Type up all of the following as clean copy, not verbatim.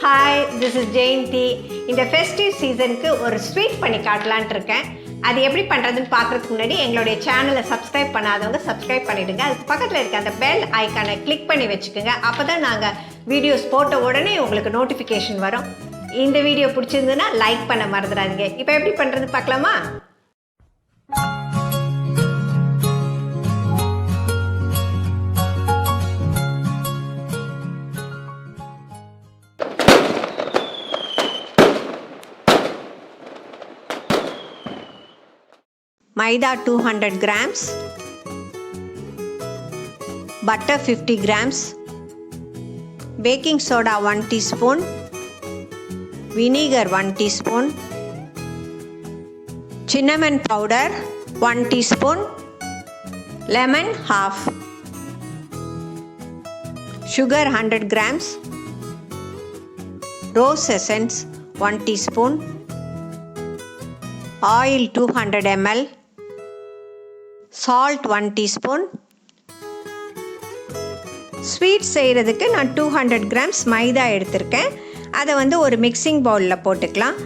Hi, this is Jayanthi. இந்த festive சீசனுக்கு ஒரு ஸ்வீட் பண்ணி காட்டலான்ட்டு இருக்கேன். அது எப்படி பண்ணுறதுன்னு பார்க்குறதுக்கு முன்னாடி எங்களுடைய சேனலை சப்ஸ்கிரைப் பண்ணாதவங்க சப்ஸ்கிரைப் பண்ணிவிடுங்க. அதுக்கு பக்கத்தில் இருக்க அந்த பெல் ஐக்கானை கிளிக் பண்ணி வச்சுக்கோங்க. அப்போ தான் நாங்கள் வீடியோஸ் போட்ட உடனே உங்களுக்கு நோட்டிஃபிகேஷன் வரும். இந்த வீடியோ பிடிச்சிருந்ததுன்னா லைக் பண்ண மறந்துடாதீங்க. இப்போ எப்படி பண்ணுறது பார்க்கலாமா? Maida 200 grams, butter 50 grams, baking soda 1 teaspoon, vinegar 1 teaspoon, cinnamon powder 1 teaspoon, lemon half, sugar 100 grams, rose essence 1 teaspoon, oil 200 ml, salt 1 teaspoon. Sweet செய்கிறதுக்கு நான் 200 grams மைதா எடுத்திருக்கேன். அதை ஒரு மிக்சிங் பவுலில் போட்டுக்கலாம்.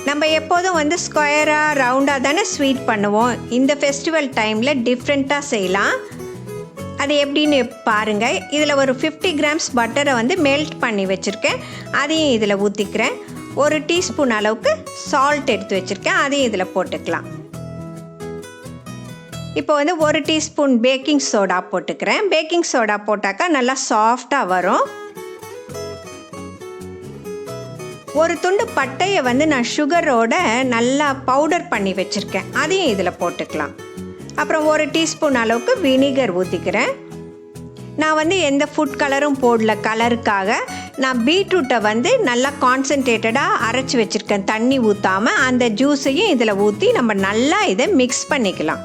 நம்ம எப்போதும் ஸ்கொயராக ரவுண்டாக தானே ஸ்வீட் பண்ணுவோம். இந்த ஃபெஸ்டிவல் டைமில் டிஃப்ரெண்ட்டாக செய்யலாம். அது எப்படின்னு பாருங்கள். இதில் ஒரு 50 grams பட்டரை மெல்ட் பண்ணி வச்சுருக்கேன். அதையும் இதில் ஊற்றிக்கிறேன். 1 டீஸ்பூன் அளவுக்கு சால்ட் எடுத்து வச்சுருக்கேன். அதையும் இதில் போட்டுக்கலாம். இப்போ 1 டீஸ்பூன் பேக்கிங் சோடா போட்டுக்கிறேன். பேக்கிங் சோடா போட்டாக்கா நல்லா சாஃப்டாக வரும். ஒரு துண்டு பட்டையை நான் சுகரோட நல்லா பவுடர் பண்ணி வச்சுருக்கேன். அதையும் இதில் போட்டுக்கலாம். அப்புறம் 1 டீஸ்பூன் அளவுக்கு வினிகர் ஊற்றிக்கிறேன். நான் எந்த ஃபுட் கலரும் போடல. கலருக்காக நான் பீட்ரூட்டை நல்லா கான்சன்ட்ரேட்டடாக அரைச்சி வச்சுருக்கேன். தண்ணி ஊற்றாமல் அந்த ஜூஸையும் இதில் ஊற்றி நம்ம நல்லா இதை மிக்ஸ் பண்ணிக்கலாம்.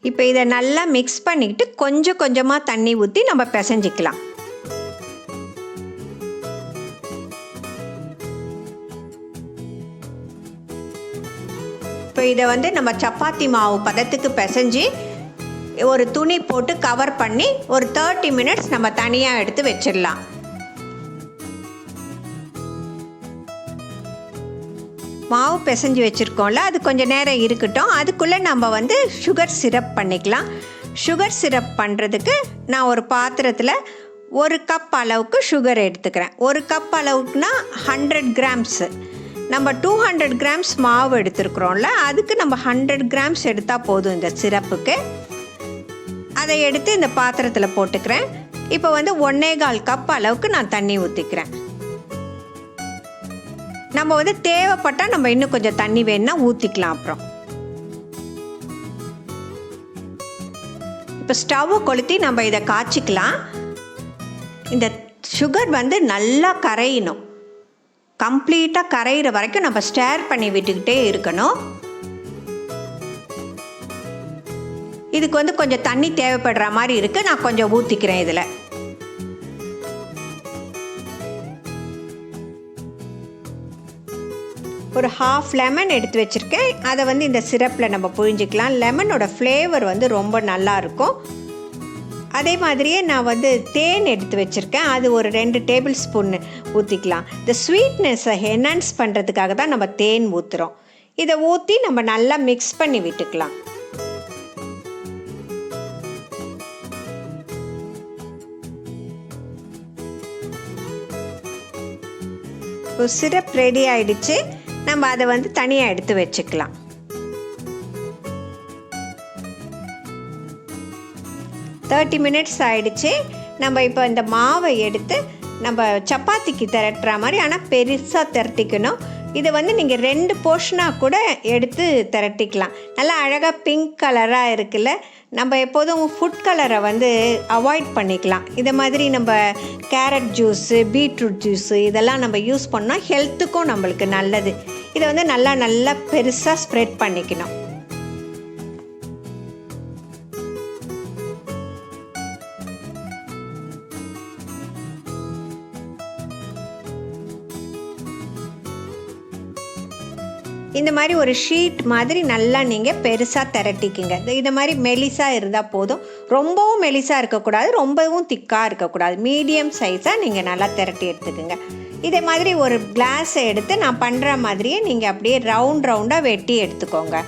இப்போ இதை நல்லா மிக்ஸ் பண்ணிக்கிட்டு கொஞ்சம் கொஞ்சமாக தண்ணி ஊற்றி நம்ம பிசைஞ்சிக்கலாம். இப்போ இதை நம்ம சப்பாத்தி மாவு பதத்துக்கு பிசைஞ்சு ஒரு துணி போட்டு கவர் பண்ணி ஒரு 30 minutes நம்ம தனியாக எடுத்து வச்சிடலாம். மாவு பிசைஞ்சு வச்சுருக்கோம்ல, அது கொஞ்சம் நேரம் இருக்கட்டும். அதுக்குள்ளே நம்ம சுகர் சிரப் பண்ணிக்கலாம். சுகர் சிரப் பண்ணுறதுக்கு நான் ஒரு பாத்திரத்தில் 1 கப் அளவுக்கு சுகர் எடுத்துக்கிறேன். 1 கப் அளவுக்குனா 100 grams. நம்ம 200 grams மாவு எடுத்துருக்குறோம்ல, அதுக்கு நம்ம 100 grams எடுத்தால் போதும் இந்த சிரப்புக்கு. அதை எடுத்து இந்த பாத்திரத்தில் போட்டுக்கிறேன். இப்போ 1.25 கப் அளவுக்கு நான் தண்ணி ஊற்றிக்கிறேன். நம்ம தேவைப்பட்டால் நம்ம இன்னும் கொஞ்சம் தண்ணி வேணும்னா ஊற்றிக்கலாம். அப்புறம் இப்போ ஸ்டவ்வை கொளுத்தி நம்ம இதை காய்ச்சிக்கலாம். இந்த சுகர் நல்லா கரையணும். கம்ப்ளீட்டாக கரையிற வரைக்கும் நம்ம ஸ்டேர் பண்ணி விட்டுக்கிட்டே இருக்கணும். இதுக்கு கொஞ்சம் தண்ணி தேவைப்படுற மாதிரி இருக்குது. நான் கொஞ்சம் ஊற்றிக்கிறேன். இதில் ஒரு ½ லெமன் எடுத்து வச்சுருக்கேன். அதை இந்த சிரப்பில் நம்ம புழிஞ்சிக்கலாம். லெமனோட ஃப்ளேவர் ரொம்ப நல்லாயிருக்கும். அதே மாதிரியே நான் தேன் எடுத்து வச்சுருக்கேன். அது ஒரு 2 டேபிள் ஸ்பூன் ஊற்றிக்கலாம். இந்த ஸ்வீட்னஸை என்ஹான்ஸ் பண்ணுறதுக்காக தான் நம்ம தேன் ஊற்றுறோம். இதை ஊற்றி நம்ம நல்லா மிக்ஸ் பண்ணி விட்டுக்கலாம். ஒரு சிரப் ரெடி ஆகிடுச்சு. நம்ம அதை தனியாக எடுத்து வச்சுக்கலாம். தேர்ட்டி மினிட்ஸ் ஆகிடுச்சு. நம்ம இப்போ இந்த மாவை எடுத்து நம்ம சப்பாத்திக்கு திரட்டுற மாதிரி, ஆனால் பெருசாக திரட்டிக்கணும். இதை நீங்கள் 2 போர்ஷனாக கூட எடுத்து திரட்டிக்கலாம். நல்லா அழகாக பிங்க் கலராக இருக்குல்ல. நம்ம எப்போதும் ஃபுட் கலரை அவாய்ட் பண்ணிக்கலாம். இதை மாதிரி நம்ம கேரட் ஜூஸு, பீட்ரூட் ஜூஸு இதெல்லாம் நம்ம யூஸ் பண்ணால் ஹெல்த்துக்கும் நம்மளுக்கு நல்லது. இதை நல்லா பெருசாக ஸ்ப்ரெட் பண்ணிக்கணும். இந்த மாதிரி ஒரு ஷீட் மாதிரி நல்லா நீங்கள் பெருசாக திரட்டிக்குங்க. இந்த மாதிரி மெலிசாக இருந்தால் போதும். ரொம்பவும் மெலிசாக இருக்கக்கூடாது, ரொம்பவும் திக்காக இருக்கக்கூடாது. மீடியம் சைஸாக நீங்கள் நல்லா திரட்டி எடுத்துக்குங்க. இதே மாதிரி ஒரு கிளாஸை எடுத்து நான் பண்ணுற மாதிரியே நீங்கள் அப்படியே ரவுண்டாக வெட்டி எடுத்துக்கோங்க.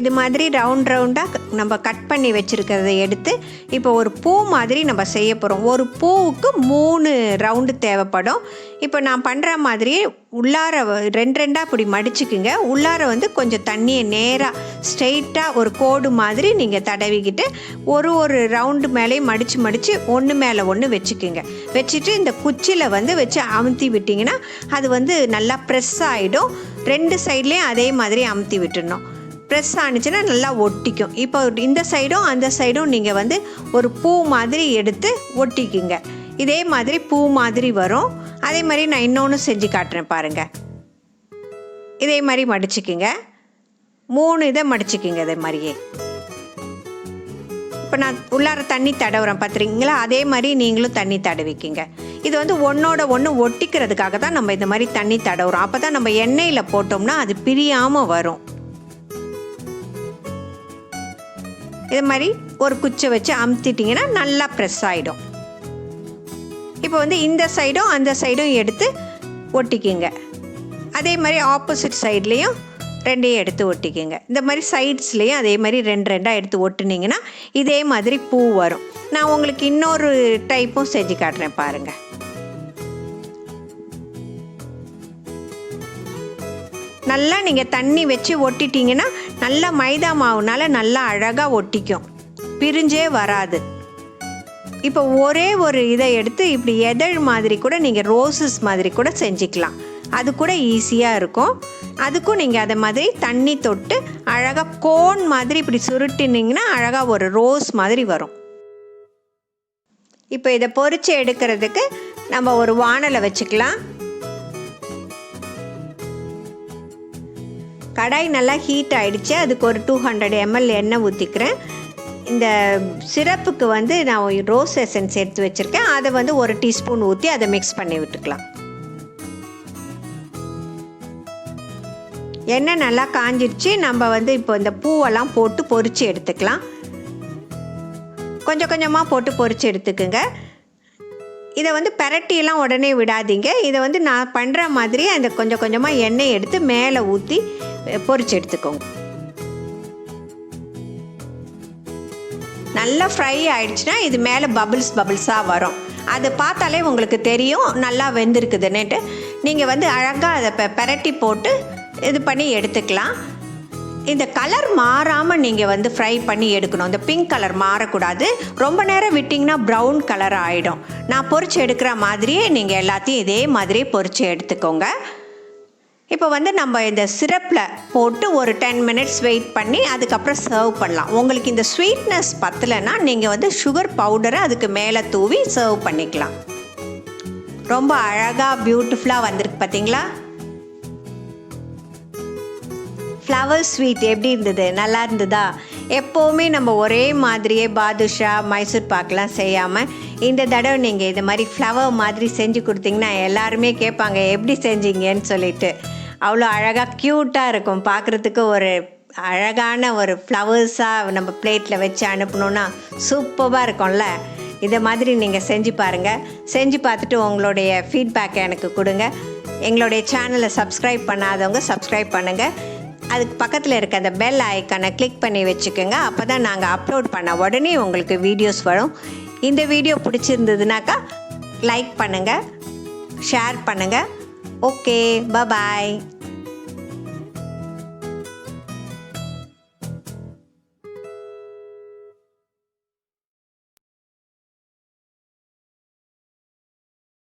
இது மாதிரி ரவுண்டாக நம்ம கட் பண்ணி வச்சுருக்கிறத எடுத்து இப்போ ஒரு பூ மாதிரி நம்ம செய்ய போகிறோம். ஒரு பூவுக்கு 3 ரவுண்டு தேவைப்படும். இப்போ நான் பண்ணுற மாதிரியே உள்ளார 2 இப்படி மடிச்சுக்குங்க. உள்ளார வந்து கொஞ்சம் தண்ணியை நேராக ஸ்ட்ரெயிட்டாக ஒரு கோடு மாதிரி நீங்கள் தடவிக்கிட்டு ஒரு ரவுண்டு மேலேயும் மடித்து ஒன்று மேலே ஒன்று வச்சுக்குங்க. வச்சுட்டு இந்த குச்சியில் வந்து வச்சு அமுத்தி விட்டிங்கன்னா அது வந்து நல்லா ப்ரெஸ் ஆகிடும். 2 சைட்லேயும் அதே மாதிரி அமுத்தி விட்டுடணும். ப்ரெஸ் ஆனிச்சுன்னா நல்லா ஒட்டிக்கும். இப்போ இந்த சைடும் அந்த சைடும் நீங்கள் வந்து ஒரு பூ மாதிரி எடுத்து ஒட்டிக்குங்க. இதே மாதிரி பூ மாதிரி வரும். அதே மாதிரி நான் இன்னொன்று செஞ்சு காட்டுறேன் பாருங்கள். இதே மாதிரி மடிச்சுக்குங்க. 3 இதை மடிச்சுக்குங்க. இதே மாதிரியே இப்போ நான் உள்ளார தண்ணி தடவுறேன் பார்த்துறீங்களா? அதே மாதிரி நீங்களும் தண்ணி தடவிக்கிங்க. இது வந்து ஒன்றோட ஒன்று ஒட்டிக்கிறதுக்காக தான் நம்ம இந்த மாதிரி தண்ணி தடவுறோம். அப்போ தான் நம்ம எண்ணெயில் போட்டோம்னா அது பிரியாமல் வரும். இது மாதிரி ஒரு குச்சை வச்சு அமுத்திட்டிங்கன்னா நல்லா ப்ரெஸ் ஆகிடும். இப்போ வந்து இந்த சைடும் அந்த சைடும் எடுத்து ஒட்டிக்கிங்க. அதே மாதிரி ஆப்போசிட் சைட்லேயும் 2 எடுத்து ஒட்டிக்கிங்க. இந்த மாதிரி சைட்ஸ்லேயும் அதே மாதிரி 2 எடுத்து ஒட்டுனீங்கன்னா இதே மாதிரி பூ வரும். நான் உங்களுக்கு இன்னொரு டைப்பும் செஞ்சு காட்டுறேன் பாருங்கள். நல்லா நீங்கள் தண்ணி வச்சு ஒட்டிட்டிங்கன்னா நல்லா மைதா மாவுனால நல்லா அழகாக ஒட்டிக்கும், பிரிஞ்சே வராது. இப்போ ஒரே ஒரு இதை எடுத்து இப்படி எதழ் மாதிரி கூட நீங்கள் ரோசஸ் மாதிரி கூட செஞ்சுக்கலாம். அது கூட ஈஸியாக இருக்கும். அதுக்கும் நீங்கள் அதை மாதிரி தண்ணி தொட்டு அழகாக கோன் மாதிரி இப்படி சுருட்டினீங்கன்னா அழகாக ஒரு ரோஸ் மாதிரி வரும். இப்போ இதை பொரிச்சு எடுக்கிறதுக்கு நம்ம ஒரு வாணலை வச்சுக்கலாம். கடாய் நல்லா ஹீட் ஆகிடுச்சு. அதுக்கு ஒரு 200 ml எண்ணெய் ஊற்றிக்கிறேன். இந்த சிரப்புக்கு வந்து நான் ரோஸ் எசன்ஸ் எடுத்து வச்சுருக்கேன். அதை வந்து 1 டீஸ்பூன் ஊற்றி அதை மிக்ஸ் பண்ணி விட்டுக்கலாம். எண்ணெய் நல்லா காஞ்சிடுச்சு. நம்ம வந்து இப்போ இந்த பூவெல்லாம் போட்டு பொரித்து எடுத்துக்கலாம். கொஞ்சம் கொஞ்சமாக போட்டு பொரித்து எடுத்துக்குங்க. இதை வந்து பெரட்டியெல்லாம் உடனே விடாதீங்க. இதை வந்து நான் பண்ணுற மாதிரி அந்த கொஞ்சம் கொஞ்சமாக எண்ணெய் எடுத்து மேலே ஊற்றி பொரிச்சு எடுத்துக்கோங்க. நல்லா ஃப்ரை ஆகிடுச்சுன்னா இது மேலே பபிள்ஸாக வரும். அதை பார்த்தாலே உங்களுக்கு தெரியும் நல்லா வெந்திருக்குதுன்னுட்டு. நீங்கள் வந்து அழகாக அதை பெரட்டி போட்டு இது பண்ணி எடுத்துக்கலாம். இந்த கலர் மாறாமல் நீங்கள் வந்து ஃப்ரை பண்ணி எடுக்கணும். இந்த பிங்க் கலர் மாறக்கூடாது. ரொம்ப நேரம் விட்டிங்கன்னா ப்ரௌன் கலர் ஆகிடும். நான் பொரிச்சு எடுக்கிற மாதிரியே நீங்கள் எல்லாத்தையும் இதே மாதிரியே பொரிச்சு எடுத்துக்கோங்க. இப்போ வந்து நம்ம இந்த சிரப்பில் போட்டு ஒரு 10 minutes வெயிட் பண்ணி அதுக்கப்புறம் சர்வ் பண்ணலாம். உங்களுக்கு இந்த ஸ்வீட்னஸ் பத்தலைன்னா நீங்கள் வந்து சுகர் பவுடரை அதுக்கு மேலே தூவி சர்வ் பண்ணிக்கலாம். ரொம்ப அழகாக பியூட்டிஃபுல்லாக வந்திருக்கு பார்த்தீங்களா? ஃப்ளவர் ஸ்வீட் எப்படி இருந்தது? நல்லா இருந்ததா? எப்போவுமே நம்ம ஒரே மாதிரியே பாதுஷா மைசூர் பாக்கெலாம் செய்யாமல் இந்த தடவை நீங்கள் இது மாதிரி ஃப்ளவர் மாதிரி செஞ்சு கொடுத்தீங்கன்னா எல்லாருமே கேட்பாங்க எப்படி செஞ்சீங்கன்னு சொல்லிட்டு. அவ்வளோ அழகாக க்யூட்டாக இருக்கும் பார்க்குறதுக்கு. ஒரு அழகான ஒரு ஃப்ளவர்ஸாக நம்ம பிளேட்டில் வச்சு அனுப்பணுன்னா சூப்பராக இருக்கும்ல. இதை மாதிரி நீங்கள் செஞ்சு பாருங்கள். செஞ்சு பார்த்துட்டு உங்களுடைய ஃபீட்பேக்கை எனக்கு கொடுங்க. எங்களுடைய சேனலை சப்ஸ்கிரைப் பண்ணாதவங்க சப்ஸ்கிரைப் பண்ணுங்கள். அதுக்கு பக்கத்தில் இருக்க அந்த பெல் ஐக்கானை கிளிக் பண்ணி வச்சுக்கோங்க. அப்போ தான் நாங்கள் அப்லோட் பண்ண உடனே உங்களுக்கு வீடியோஸ் வரும். இந்த வீடியோ பிடிச்சிருந்ததுனாக்கா லைக் பண்ணுங்கள், ஷேர் பண்ணுங்கள். ஓகே, பாய்.